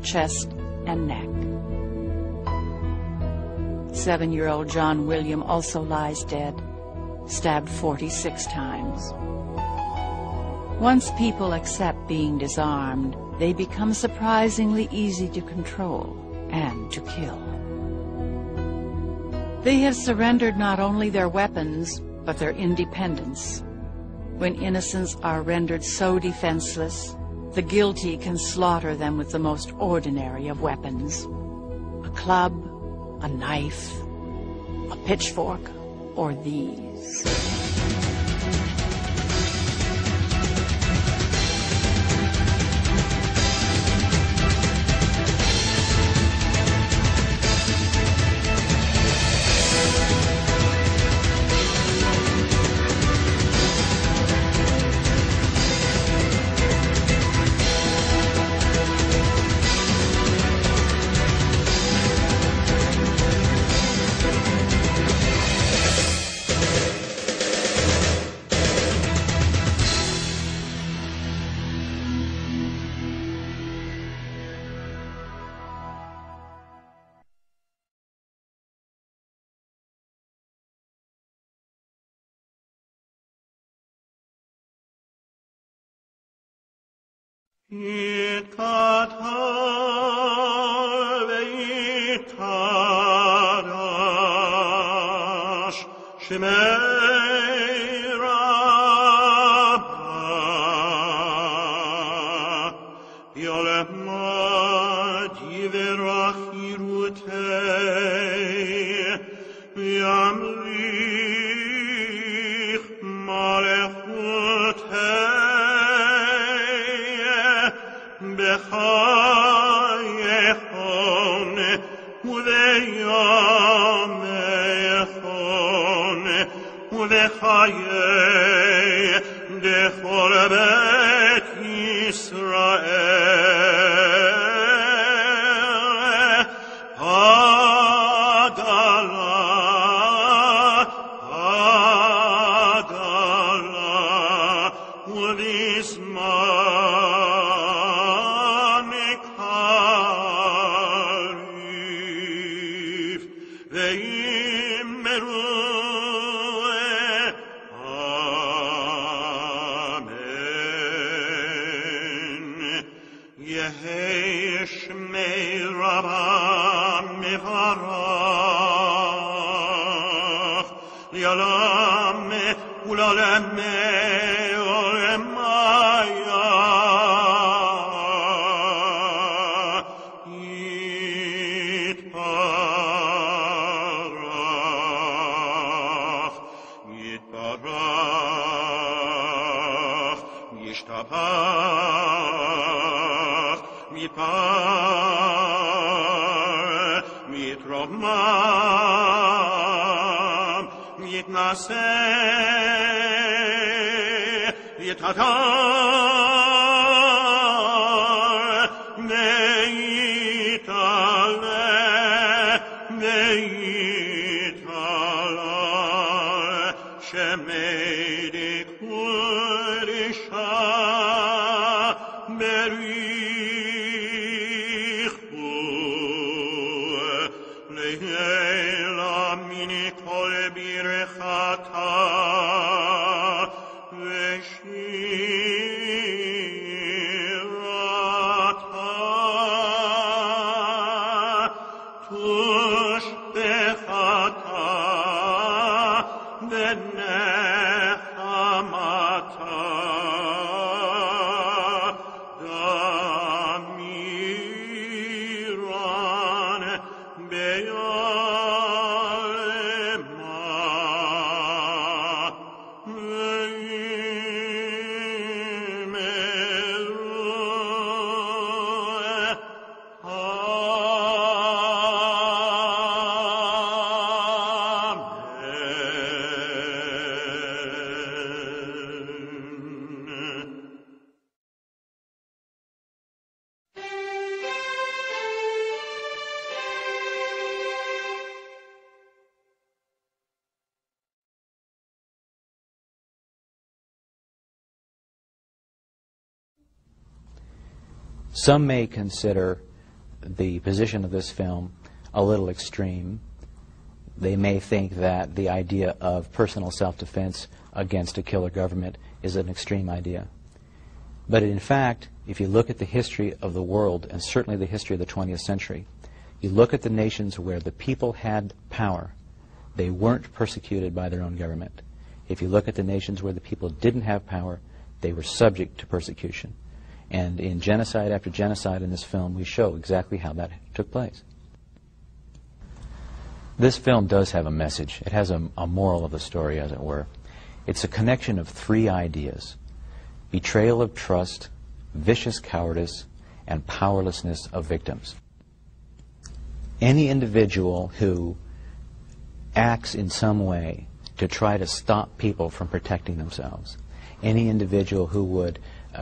chest, and neck. 7-year-old John William also lies dead, stabbed 46 times. Once people accept being disarmed, they become surprisingly easy to control and to kill. They have surrendered not only their weapons, but their independence. When innocents are rendered so defenseless, the guilty can slaughter them with the most ordinary of weapons: a club, a knife, a pitchfork, or these. It kadash shemei rabba yolema diverachirutei yamlich malechutei bechayechon udeyamechon udechayeh dechol bet Yisrael Adala udisman karif ve'immeru amen. Yehei shmei Rabbah mevarach li'olam u'l'olam olemaya yitbarach yitbarach yishtabach mitpar mitromam mitnaseh yitatar neitale neitala shemedi kulisha merichu leila mini kol birchata veshirata tush bechata benechamata damiran beyalema Some may consider the position of this film a little extreme. They may think that the idea of personal self-defense against a killer government is an extreme idea. But in fact, if you look at the history of the world, and certainly the history of the 20th century, you look at the nations where the people had power, they weren't persecuted by their own government. If you look at the nations where the people didn't have power, they were subject to persecution. And in genocide after genocide in this film, we show exactly how that took place. This film does have a message. It has a moral of the story, as it were. It's a connection of three ideas: betrayal of trust, vicious cowardice, and powerlessness of victims. Any individual who acts in some way to try to stop people from protecting themselves, any individual who would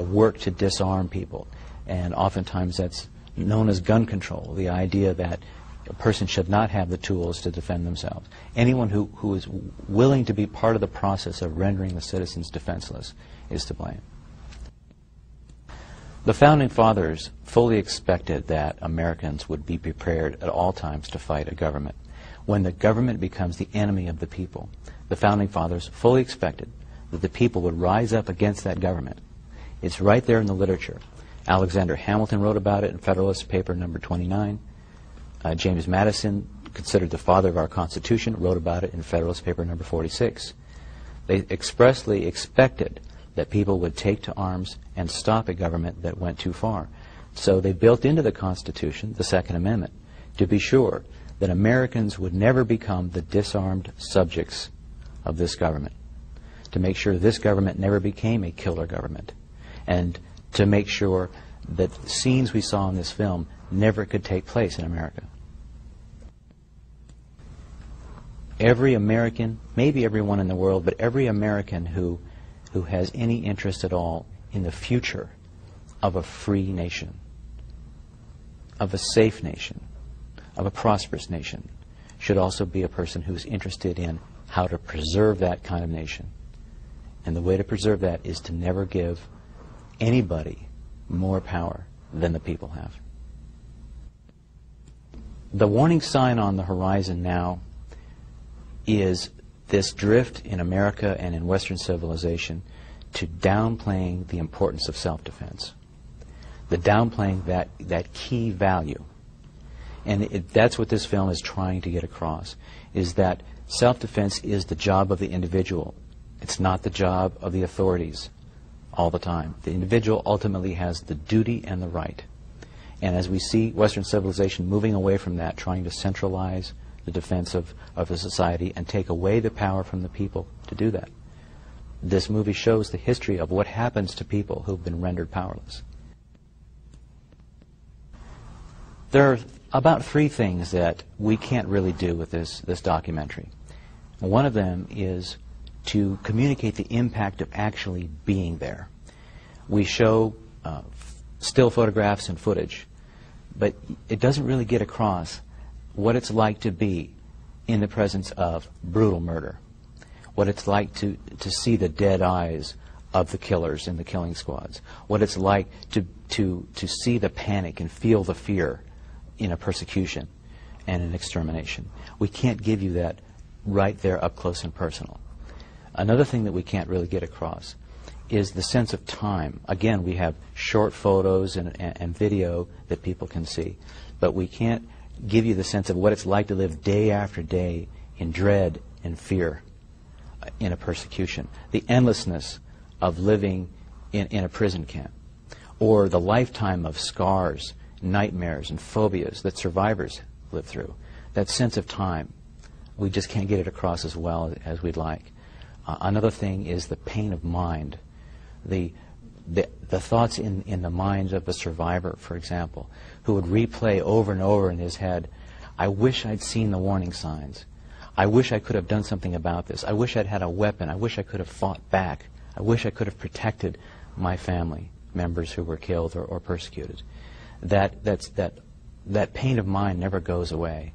work to disarm people, and oftentimes that's known as gun control, the idea that a person should not have the tools to defend themselves. Anyone who is willing to be part of the process of rendering the citizens defenseless is to blame. The Founding Fathers fully expected that Americans would be prepared at all times to fight a government. When the government becomes the enemy of the people, the Founding Fathers fully expected that the people would rise up against that government. It's right there in the literature. Alexander Hamilton wrote about it in Federalist Paper number 29. James Madison, considered the father of our Constitution, wrote about it in Federalist Paper number 46. They expressly expected that people would take to arms and stop a government that went too far. So they built into the Constitution the Second Amendment to be sure that Americans would never become the disarmed subjects of this government, to make sure this government never became a killer government, and to make sure that the scenes we saw in this film never could take place in America. Every American, maybe everyone in the world, but every American who has any interest at all in the future of a free nation, of a safe nation, of a prosperous nation, should also be a person who's interested in how to preserve that kind of nation. And the way to preserve that is to never give anybody more power than the people have. The warning sign on the horizon now is this drift in America and in Western civilization to downplaying the importance of self-defense, the downplaying that key value. And that's what this film is trying to get across, is that self-defense is the job of the individual. It's not the job of the authorities all the time. The individual ultimately has the duty and the right. And as we see Western civilization moving away from that, trying to centralize the defense of the society and take away the power from the people to do that, this movie shows the history of what happens to people who've been rendered powerless. There are about three things that we can't really do with this documentary. One of them is to communicate the impact of actually being there. We show still photographs and footage, but it doesn't really get across what it's like to be in the presence of brutal murder, what it's like to see the dead eyes of the killers in the killing squads, what it's like to see the panic and feel the fear in a persecution and an extermination. We can't give you that right there up close and personal. Another thing that we can't really get across is the sense of time. Again, we have short photos and video that people can see, but we can't give you the sense of what it's like to live day after day in dread and fear in a persecution, the endlessness of living in a prison camp, or the lifetime of scars, nightmares, and phobias that survivors live through. That sense of time, we just can't get it across as well as we'd like. Another thing is the pain of mind, the thoughts in the minds of a survivor, for example, who would replay over and over in his head, I wish I'd seen the warning signs. I wish I could have done something about this. I wish I'd had a weapon. I wish I could have fought back. I wish I could have protected my family members who were killed or persecuted. That pain of mind never goes away.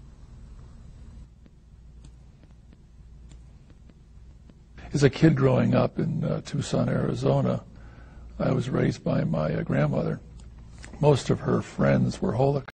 As a kid growing up in Tucson, Arizona, I was raised by my grandmother. Most of her friends were Holocaust